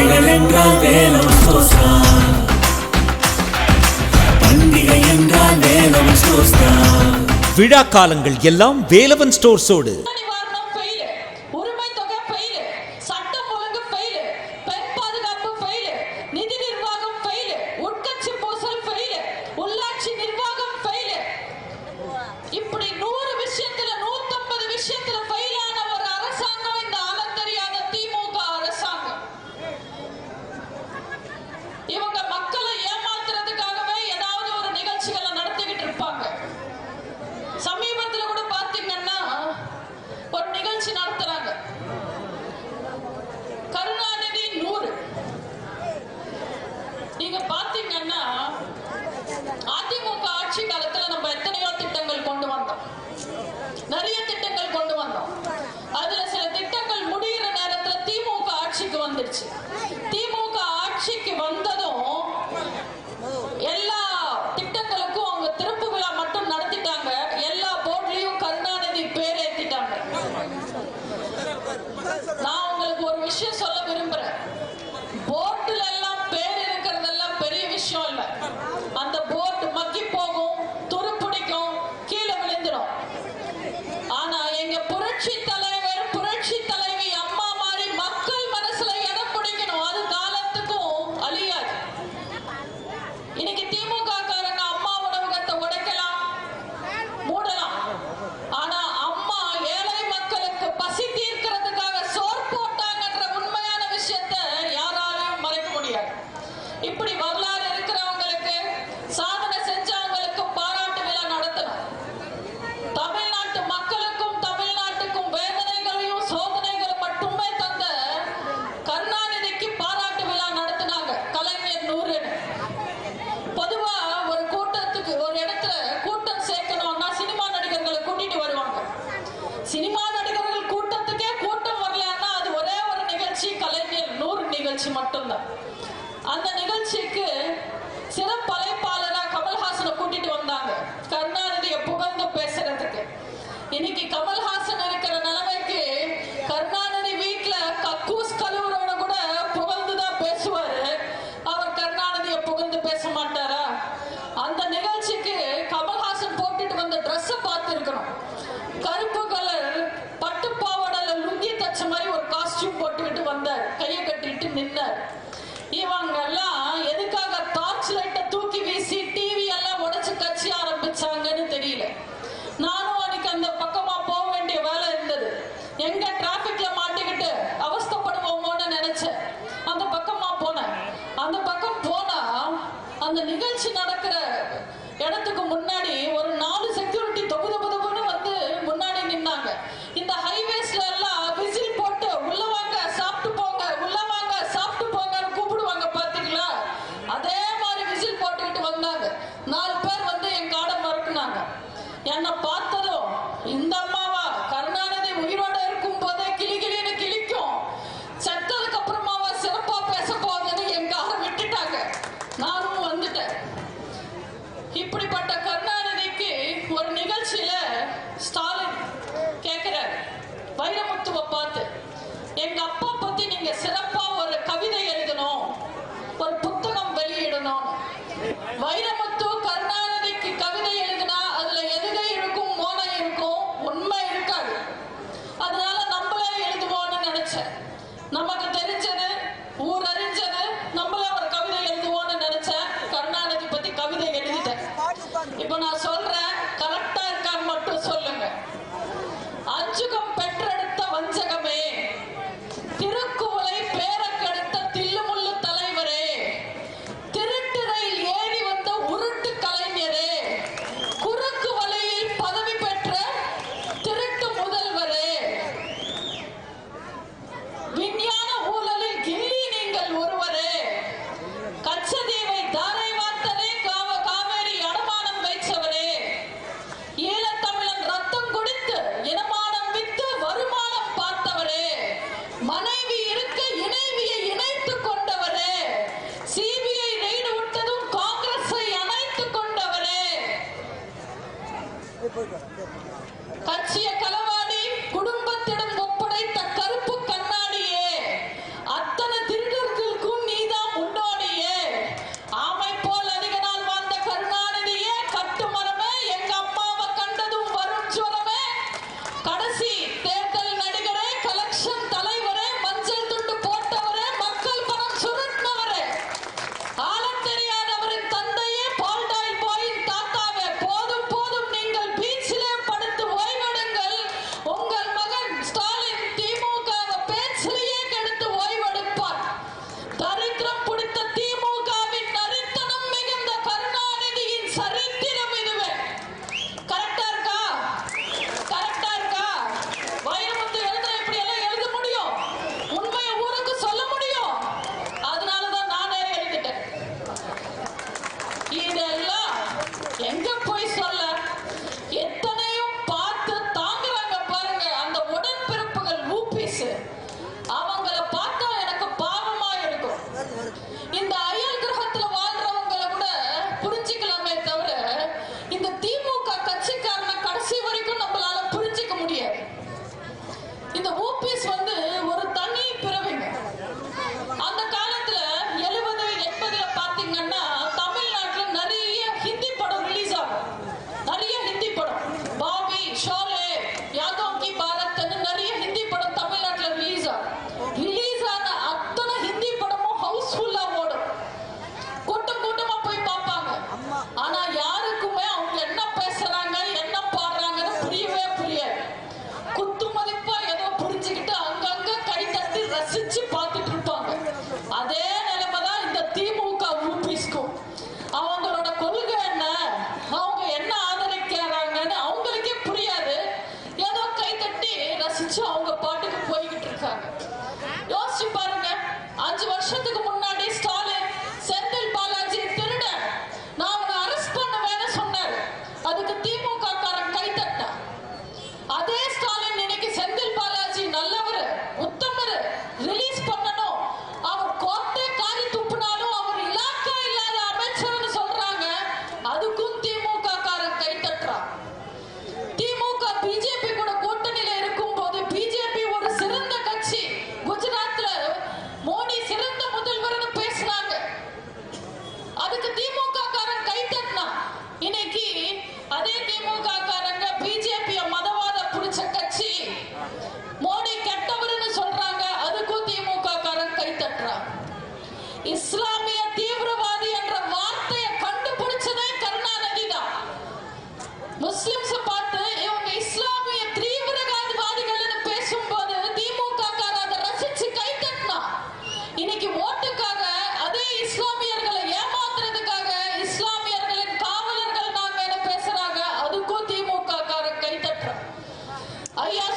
பிள்ளைகள் என்றால் வேலவன் ஸ்டோர்ஸ் தான். பண்டிகை என்றால் வேலவன் ஸ்டோர்ஸ் தான். விழா காலங்கள் எல்லாம் வேலவன் ஸ்டோர்ஸோடு. இப்படி 100 விஷயத்துல 150 விஷயத்துல ஃபெயிலான ஒரு அரசாங்கம் இந்த ஆளம் தெரியாத திமுக அரசாங்கம். இவங்க மக்களை ஏமாத்துறதுக்காகவே ஏதாவது ஒரு நிகழ்ச்சிகளை நடத்திக்கிட்டு இருப்பாங்க. சமீபத்தில் கூட பாத்தீங்கன்னா ஒரு நிகழ்ச்சி நடத்துறாங்க, கருணாநிதி 100. நீங்க பாத்தீங்கன்னா அதிமுக ஆட்சி காலத்துல நம்ம எத்தனையோ திட்டங்கள் கொண்டு வந்தோம், நிறைய திட்டங்கள் கொண்டு வந்தோம். அதுல சில திட்டங்கள் முடிகிற நேரத்துல திமுக ஆட்சிக்கு வந்துருச்சு. திமுக ஆட்சிக்கு வந்ததும் எல்லா திட்டங்களுக்கும் அவங்க திறப்பு விழா மட்டும் நடத்திட்டாங்க. எல்லா போர்ட்லயும் கருணாநிதி பேர் ஏத்திட்டாங்க. நான் உங்களுக்கு ஒரு விஷயம் சொல்ல விரும்புறேன். போர்டுல எல்லாம் பேர் இருக்கிறதெல்லாம் பெரிய விஷயம் இல்ல. அந்த போர்டு மக்கி போகும், துரு பிடிக்கும், கீழே விழுந்துடும். ஆனா எங்க புரட்சி தலைவர் புரட்சி தலைவி அம்மா மாதிரி மக்கள் மனசுல இடம் பிடிக்கணும். அது காலத்துக்கும் அழியாது. இன்னைக்கு திமுக காரங்க அம்மா உணவகத்தை உடைக்கலாம், மூடலாம். ஆனா அம்மா ஏழை மக்களுக்கு பசி தீர்க்கிறதுக்காக சோறு போட்டாங்கன்ற உண்மையான விஷயத்தை யாராலையும் மறைக்க முடியாது. இப்படி வரலாறு இருக்கிறவங்களுக்கு, சாதனை செஞ்சவங்களுக்கு பாராட்டு விழா நடத்தணும். தமிழ்நாட்டு மக்களுக்கும் தமிழ்நாட்டுக்கும் வேதனைகளையும் சோதனைகளை மட்டுமே தந்த கருணாநிதிக்கு பாராட்டு விழா நடத்தினாங்க. கலைஞர் 100. பொதுவா ஒரு கூட்டத்துக்கு ஒரு இடத்துல கூட்டம் சேர்க்கணும்னா சினிமா நடிகர்களை கூட்டிட்டு வருவாங்க. சினிமா நடிகர்கள் கூட்டத்துக்கே கூட்டம் வரலன்னா அது ஒரே ஒரு நிகழ்ச்சி, கலைஞர் 100 நிகழ்ச்சி மட்டும்தான். அந்த நிகழ்ச்சிக்கு சிறப்பு அழைப்பாளரா கமல்ஹாசனை கூட்டிட்டு வந்தாங்க, கருணாநிதியை புகழ்ந்து பேசுறதுக்கு. இன்னைக்கு கமல்ஹாசன் இருக்கிற நிலைமைக்கு கருணாநிதி வீட்டுல கக்கூஸ் கழுவுறவன கூட புகழ்ந்துதான் பேசுவாரு. அவர் கருணாநிதியை புகழ்ந்து பேச மாட்டாரா? அந்த நிகழ்ச்சிக்கு கமல்ஹாசன் போட்டுட்டு வந்த ட்ரெஸ் பார்த்து இருக்கணும். கருப்பு கலர் பட்டு பாவாடல லுங்கி தச்ச மாதிரி ஒரு காஸ்டியூம் போட்டுக்கிட்டு வந்தார், கையை கட்டிட்டு நின்னார். இவங்க எல்லாம் எதுக்காக டார்ச் லைட்டை தூக்கி வீசி டிவி எல்லாம் உடைச்சு கட்சி ஆரம்பிச்சாங்கன்னு தெரியல. நானும் அன்னைக்கு அந்த பக்கமா போக வேண்டிய வேலை இருந்தது. எங்க டிராபிக்ல மாட்டிக்கிட்டு அவஸ்தப்படுவோமோன்னு நினைச்சேன். அந்த பக்கமா போனேன். அந்த பக்கம் போனா அந்த நிகழ்ச்சி நடக்கிற இடத்துக்கு முன்னாடி ஒரு 4 செக்யூரிட்டி தொகுதபுதபுன்னு வந்து முன்னாடி நின்னாங்க. இந்த ஹைவேஸ்ல எல்லாம் விசில் போட்டு உள்ள வாங்க சாப்பிட்டு போங்க, உள்ள வாங்க சாப்பிட்டு போங்கன்னு கூப்பிடுவாங்க பாத்தீங்களா? அதே மாதிரி விசில் போட்டுக்கிட்டு வந்தாங்க. 4 பேர் வந்து என் காடை மறக்குனாங்க. என்னை பார்த்ததும் இந்த அம்மாவா கருணாநிதி உயிரோட இருக்கும் போதே கிளிகிளின்னு கிளிக்கும், செத்ததுக்கு அப்புறமாவா சிறப்பா பேச போகுதுன்னு என் காரை விட்டுட்டாங்க. நானும் வந்துட்டேன். இப்படிப்பட்ட கருணாநிதிக்கு வருஷத்துக்கு முன்னாடி ஸ்டாலின் செந்தில் பாலாஜி திருட நான் அவனை அரெஸ்ட் பண்ணுவேன்னு சொன்னாரு. அதுக்கு திமுக காரன் கை தட்டான். அதே ஸ்டாலின் இன்னைக்கு செந்தில் பாலாஜி நல்லவர் உத்தமர் ரிலீஸ் பண்ணணும், அவர் கோர்ட்டே காரி துப்புனாலும் அவர் இலாக்கா இல்லாத அமைச்சர்னு சொல்றாங்க. அதுக்கும் திமுக காரன் கை தட்டுறான். திமுக பிஜேபி கூட கூட்டணியில இருக்கும் போது பிஜேபி ஒரு சிறந்த கட்சி, குஜராத்ல மோடி சிறந்த முதல்வர்னு பேசுறாங்க. அதுக்கு திமுக காரன் கை தட்டினா. இன்னைக்கு அதே திமுக காரங்க பிஜேபி மதவாத புடிச்ச கட்சி, மோடி கெட்டவர்னு சொல்றாங்க. அதுக்கும் திமுக காரன் கை தட்டுறான். இஸ்லாமிய தீவிரவாதி என்ற வார்த்தையை கண்டுபிடிச்சதே கருணாநிதி தான். முஸ்லிம்ஸ் பார்த்து இவங்க இஸ்லாமிய தீவிரவாதிகள்னு பேசும்போது திமுக காரன் அதை ரசிச்சு கை தட்டினா. இன்னைக்கு ஓட்டுக்காக அதே இஸ்லாமியர்களை ஏமாத்துறதுக்காக இஸ்லாமியர்களின் காவலர்கள் நாங்க பேசுறாங்க. அதுக்கும் திமுக காரன் கை தட்டுறான். ஐயா